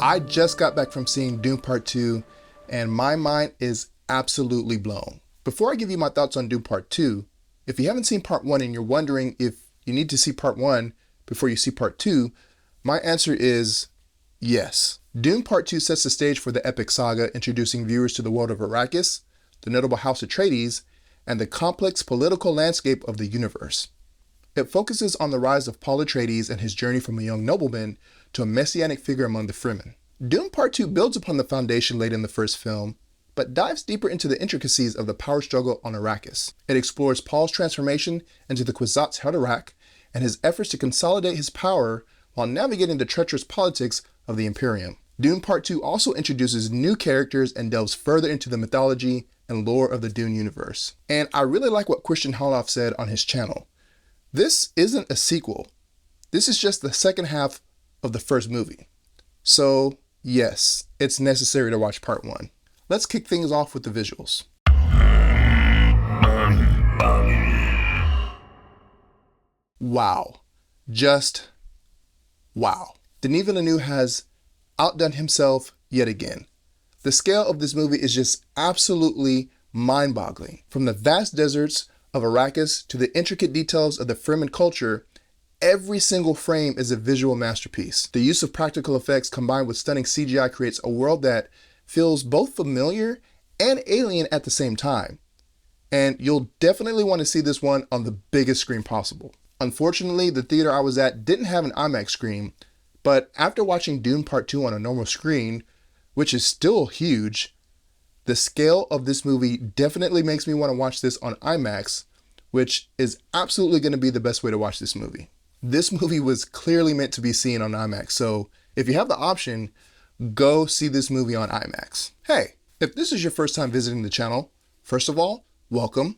I just got back from seeing Dune Part 2, and my mind is absolutely blown. Before I give you my thoughts on Dune Part 2, if you haven't seen Part 1 and you're wondering if you need to see Part 1 before you see Part 2, my answer is yes. Dune Part 2 sets the stage for the epic saga, introducing viewers to the world of Arrakis, the notable House Atreides, and the complex political landscape of the universe. It focuses on the rise of Paul Atreides and his journey from a young nobleman to a messianic figure among the Fremen. Dune Part 2 builds upon the foundation laid in the first film, but dives deeper into the intricacies of the power struggle on Arrakis. It explores Paul's transformation into the Kwisatz Haderach and his efforts to consolidate his power while navigating the treacherous politics of the Imperium. Dune Part 2 also introduces new characters and delves further into the mythology and lore of the Dune universe. And I really like what Christian Holoff said on his channel. This isn't a sequel. This is just the second half of the first movie. So yes, it's necessary to watch Part 1. Let's kick things off with the visuals. Wow. Just wow. Denis Villeneuve has outdone himself yet again. The scale of this movie is just absolutely mind-boggling. From the vast deserts of Arrakis to the intricate details of the Fremen culture, every single frame is a visual masterpiece. The use of practical effects combined with stunning CGI creates a world that feels both familiar and alien at the same time. And you'll definitely want to see this one on the biggest screen possible. Unfortunately, the theater I was at didn't have an IMAX screen, but after watching Dune Part 2 on a normal screen, which is still huge, the scale of this movie definitely makes me want to watch this on IMAX, which is absolutely going to be the best way to watch this movie. This movie was clearly meant to be seen on IMAX, so if you have the option, go see this movie on IMAX. Hey, if this is your first time visiting the channel, first of all, welcome.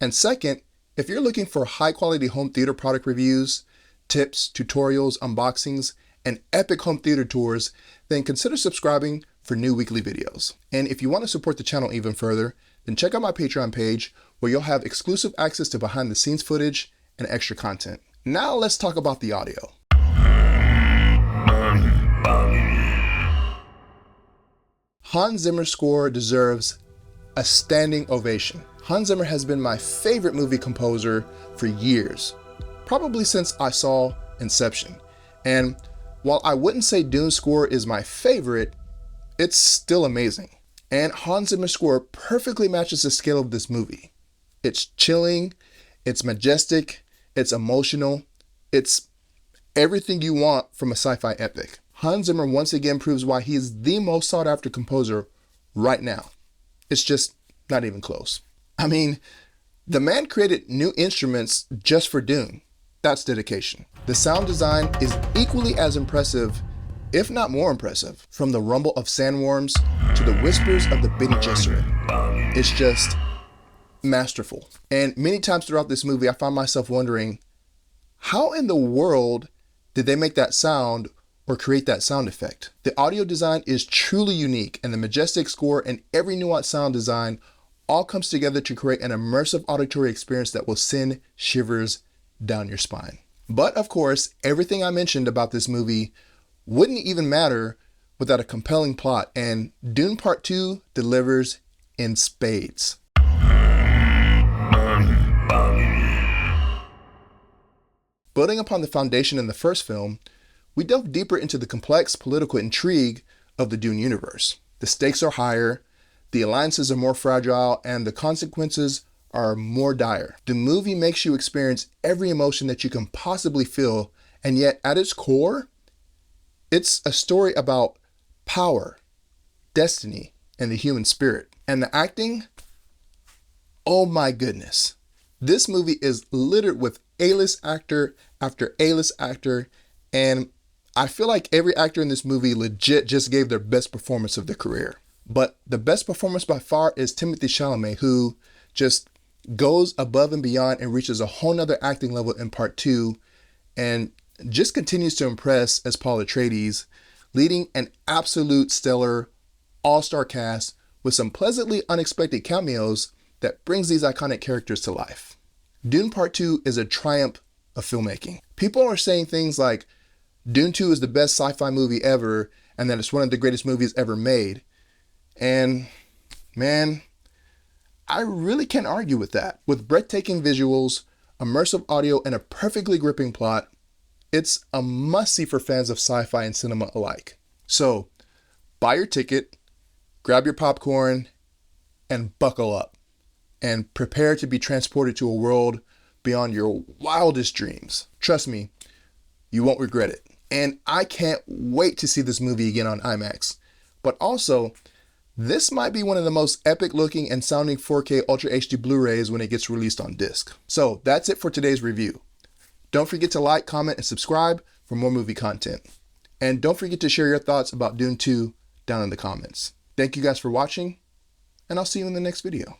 And second, if you're looking for high quality home theater product reviews, tips, tutorials, unboxings, and epic home theater tours, then consider subscribing for new weekly videos. And if you want to support the channel even further, then check out my Patreon page where you'll have exclusive access to behind the scenes footage and extra content. Now let's talk about the audio. Hans Zimmer's score deserves a standing ovation. Hans Zimmer has been my favorite movie composer for years, probably since I saw Inception. And while I wouldn't say Dune's score is my favorite, it's still amazing. And Hans Zimmer's score perfectly matches the scale of this movie. It's chilling, it's majestic, it's emotional, it's everything you want from a sci-fi epic. Hans Zimmer once again proves why he is the most sought after composer right now. It's just not even close. I mean, the man created new instruments just for Dune. That's dedication. The sound design is equally as impressive, if not more impressive, from the rumble of sandworms to the whispers of the Bene Gesserit. It's just masterful. And many times throughout this movie, I find myself wondering, how in the world did they make that sound or create that sound effect? The audio design is truly unique, and the majestic score and every nuanced sound design all comes together to create an immersive auditory experience that will send shivers down your spine. But of course, everything I mentioned about this movie wouldn't even matter without a compelling plot, and Dune Part 2 delivers in spades. Building upon the foundation in the first film, we delve deeper into the complex political intrigue of the Dune universe. The stakes are higher, the alliances are more fragile, and the consequences are more dire. The movie makes you experience every emotion that you can possibly feel, and yet at its core, it's a story about power, destiny, and the human spirit. And the acting, oh my goodness. This movie is littered with A-list actor after A-list actor, and I feel like every actor in this movie legit just gave their best performance of their career. But the best performance by far is Timothée Chalamet, who just goes above and beyond and reaches a whole nother acting level in Part 2 and just continues to impress as Paul Atreides, leading an absolute stellar all-star cast with some pleasantly unexpected cameos that brings these iconic characters to life. Dune Part 2 is a triumph of filmmaking. People are saying things like, Dune 2 is the best sci-fi movie ever, and that it's one of the greatest movies ever made. And man, I really can't argue with that. With breathtaking visuals, immersive audio, and a perfectly gripping plot, it's a must-see for fans of sci-fi and cinema alike. So, buy your ticket, grab your popcorn, and buckle up. And prepare to be transported to a world beyond your wildest dreams. Trust me, you won't regret it. And I can't wait to see this movie again on IMAX. But also, this might be one of the most epic looking and sounding 4K Ultra HD Blu-rays when it gets released on disc. So that's it for today's review. Don't forget to like, comment, and subscribe for more movie content. And don't forget to share your thoughts about Dune 2 down in the comments. Thank you guys for watching, and I'll see you in the next video.